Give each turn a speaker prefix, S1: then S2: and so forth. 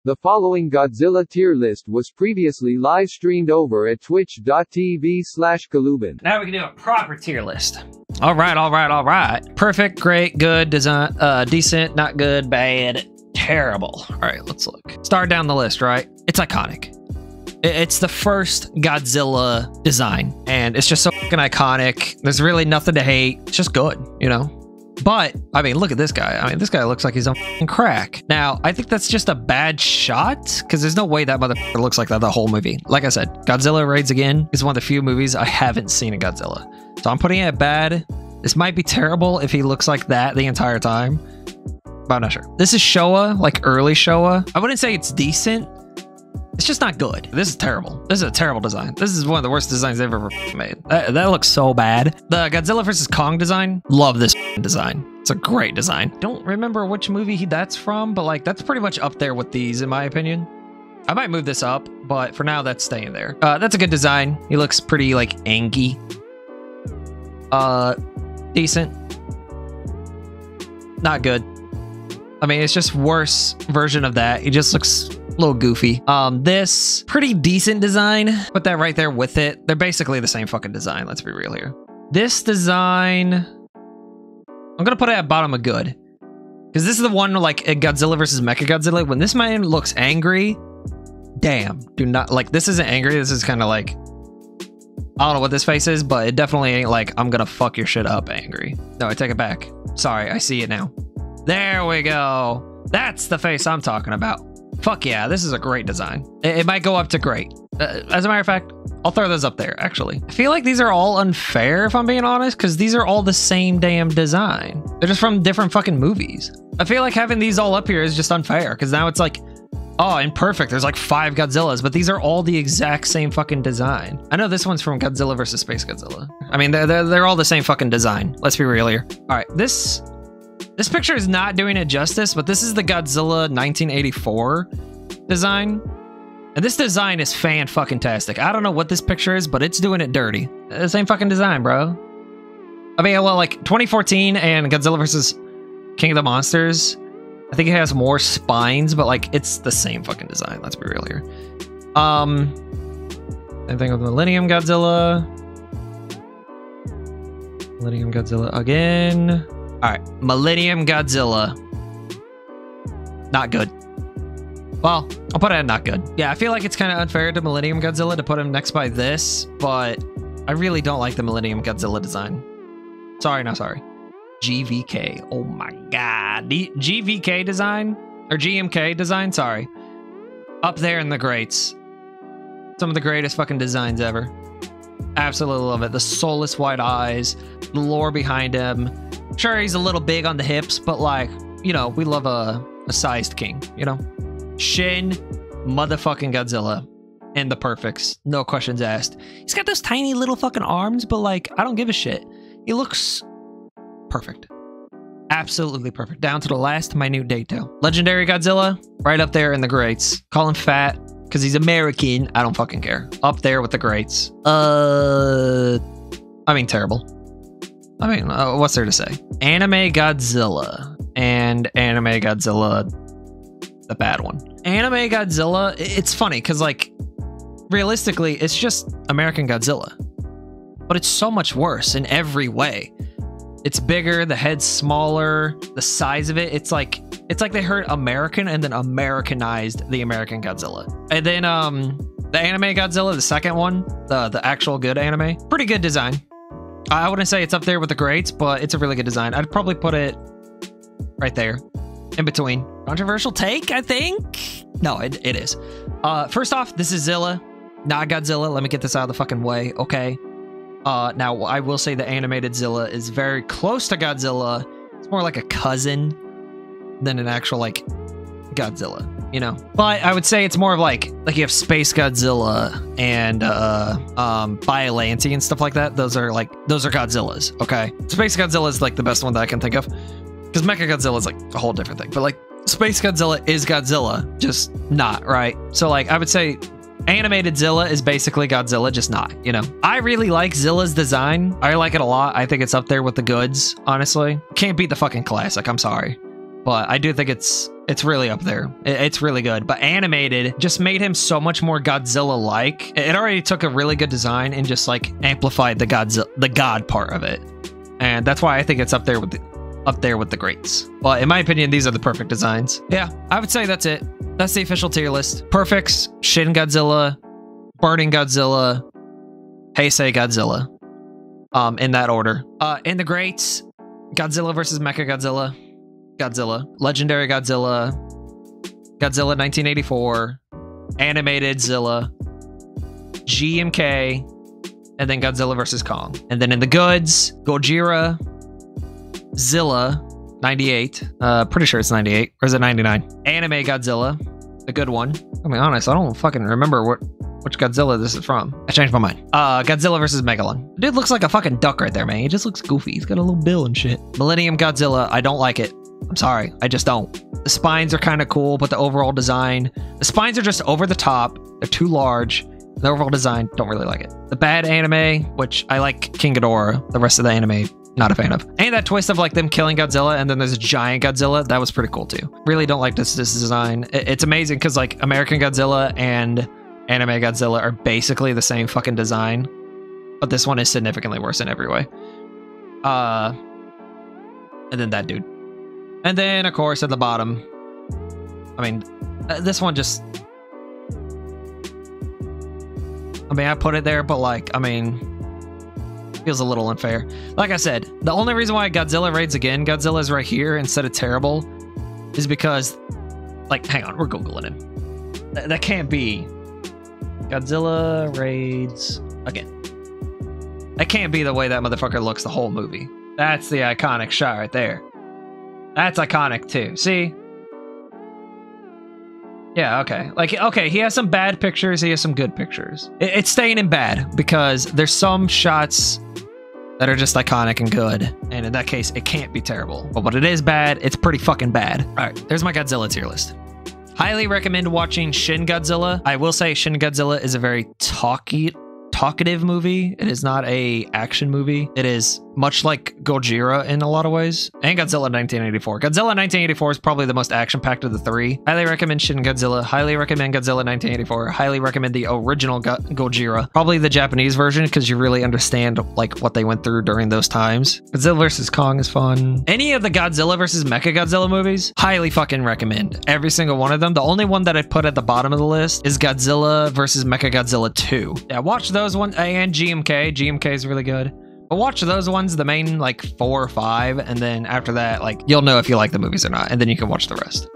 S1: The following Godzilla tier list was previously live streamed over at twitch.tv/Caluben.
S2: Now we can do a proper tier list. All right. Perfect, great, good, design, decent, not good, bad, terrible. All right, let's look. Start down the list, right? It's iconic. It's the first Godzilla design, and it's just so fucking iconic. There's really nothing to hate. It's just good, you know? But, I mean, look at this guy. I mean, this guy looks like he's on fucking crack. Now, I think that's just a bad shot, because there's no way that motherfucker looks like that the whole movie. Like I said, Godzilla Raids Again is one of the few movies I haven't seen in Godzilla. So I'm putting it at bad. This might be terrible if he looks like that the entire time, but I'm not sure. This is Showa, like early Showa. I wouldn't say it's decent. It's just not good. This is terrible. This is a terrible design. This is one of the worst designs they've ever made. That looks so bad. The Godzilla vs. Kong design, love this design. It's a great design. Don't remember which movie that's from, but like that's pretty much up there with these in my opinion. I might move this up, but for now that's staying there. That's a good design. He looks pretty like angy. Decent. Not good. I mean, it's just worse version of that. He just looks a little goofy. This pretty decent design. Put that right there with it. They're basically the same fucking design. Let's be real here. This design, I'm gonna put it at bottom of good, because this is the one like a Godzilla versus Mechagodzilla. When this man looks angry, damn, do not like. This isn't angry. This is kind of like, I don't know what this face is, but it definitely ain't like I'm gonna fuck your shit up angry. No, I take it back. Sorry, I see it now. There we go. That's the face I'm talking about. Fuck yeah, this is a great design. It might go up to great. As a matter of fact, I'll throw those up there, actually. I feel like these are all unfair, if I'm being honest, because these are all the same damn design. They're just from different fucking movies. I feel like having these all up here is just unfair, because now it's like, oh, imperfect. There's like 5 Godzillas, but these are all the exact same fucking design. I know this one's from Godzilla versus Space Godzilla. I mean, they're all the same fucking design. Let's be real here. All right, this picture is not doing it justice, but this is the Godzilla 1984 design. And this design is fan-fucking-tastic. I don't know what this picture is, but it's doing it dirty. The same fucking design, bro. I mean, well, like 2014 and Godzilla vs. King of the Monsters, I think it has more spines, but like it's the same fucking design. Let's be real here. Same thing with Millennium Godzilla. Millennium Godzilla again. All right, Millennium Godzilla. Not good. Well, I'll put it at not good. Yeah, I feel like it's kind of unfair to Millennium Godzilla to put him next by this, but I really don't like the Millennium Godzilla design. Sorry, not sorry. GVK. Oh my god. The GVK design, or GMK design, sorry. Up there in the greats. Some of the greatest fucking designs ever. Absolutely love it. The soulless white eyes, the lore behind him. Sure, he's a little big on the hips, but like, you know, we love a sized king, you know? Shin motherfucking Godzilla and the perfects. No questions asked. He's got those tiny little fucking arms, but like, I don't give a shit. He looks perfect. Absolutely perfect. Down to the last minute detail. Legendary Godzilla, right up there in the greats. Call him fat because he's American. I don't fucking care. Up there with the greats. I mean, terrible. I mean, what's there to say? Anime Godzilla and Anime Godzilla, the bad one. Anime Godzilla, it's funny because like, realistically, it's just American Godzilla, but it's so much worse in every way. It's bigger, the head's smaller, the size of it, it's like they heard American and then Americanized the American Godzilla. And then the Anime Godzilla, the second one, the actual good anime, pretty good design. I wouldn't say it's up there with the greats, but it's a really good design. I'd probably put it right there, in between. Controversial take, I think? No, it is. First off, this is Zilla, not Godzilla. Let me get this out of the fucking way, okay? Now, I will say the animated Zilla is very close to Godzilla. It's more like a cousin than an actual, like, Godzilla, you know? But I would say it's more of like you have Space Godzilla and Biollante and stuff like that. Those are Godzillas, okay? Space Godzilla is like the best one that I can think of, because Mechagodzilla is like a whole different thing. But like Space Godzilla is Godzilla, just not, right? So like I would say animated Zilla is basically Godzilla, just not, you know? I really like Zilla's design. I like it a lot. I think it's up there with the goods, honestly. Can't beat the fucking classic, I'm sorry. But I do think it's It's really up there. It's really good. But animated just made him so much more Godzilla-like. It already took a really good design and just like amplified the God part of it. And that's why I think it's up there with the greats. Well, in my opinion, these are the perfect designs. Yeah, I would say that's it. That's the official tier list. Perfects, Shin Godzilla, Burning Godzilla, Heisei Godzilla. In that order. In the greats, Godzilla vs. Mechagodzilla, Godzilla, Legendary Godzilla, Godzilla 1984, Animated Zilla, GMK, and then Godzilla vs. Kong. And then in the goods, Gojira, Zilla, 98. Pretty sure it's 98. Or is it 99? Anime Godzilla, the good one. I'll be honest, I don't fucking remember which Godzilla this is from. I changed my mind. Godzilla vs. Megalon. Dude looks like a fucking duck right there, man. He just looks goofy. He's got a little bill and shit. Millennium Godzilla, I don't like it. I'm sorry, I just don't. The spines are kind of cool, but the overall design, the spines are just over the top. They're too large. The overall design, don't really like it. The bad anime, which I like King Ghidorah. The rest of the anime, not a fan of. And that twist of like them killing Godzilla and then there's a giant Godzilla, that was pretty cool too. Really don't like this design. It's amazing because like American Godzilla and Anime Godzilla are basically the same fucking design, but this one is significantly worse in every way. And then that dude. And then, of course, at the bottom, I mean, this one just... I mean, I put it there, but like, I mean, feels a little unfair. Like I said, the only reason why Godzilla raids again, Godzilla's right here instead of terrible, is because, like, hang on, we're Googling him. That can't be... Godzilla raids again. That can't be the way that motherfucker looks the whole movie. That's the iconic shot right there. That's iconic too. See? Yeah, okay. Like, okay, he has some bad pictures, he has some good pictures. It's staying in bad because there's some shots that are just iconic and good. And in that case, it can't be terrible. But when it is bad, it's pretty fucking bad. All right, there's my Godzilla tier list. Highly recommend watching Shin Godzilla. I will say Shin Godzilla is a very talkative movie. It is not a action movie. It is much like Gojira in a lot of ways. And Godzilla 1984. Godzilla 1984 is probably the most action-packed of the three. Highly recommend Shin Godzilla. Highly recommend Godzilla 1984. Highly recommend the original Gojira. Probably the Japanese version because you really understand like what they went through during those times. Godzilla vs. Kong is fun. Any of the Godzilla vs. Mechagodzilla movies, highly fucking recommend. Every single one of them. The only one that I put at the bottom of the list is Godzilla vs. Mechagodzilla 2. Yeah, watch those ones. And GMK. GMK is really good. But watch those ones, the main like 4 or 5, and then after that, like you'll know if you like the movies or not, and then you can watch the rest.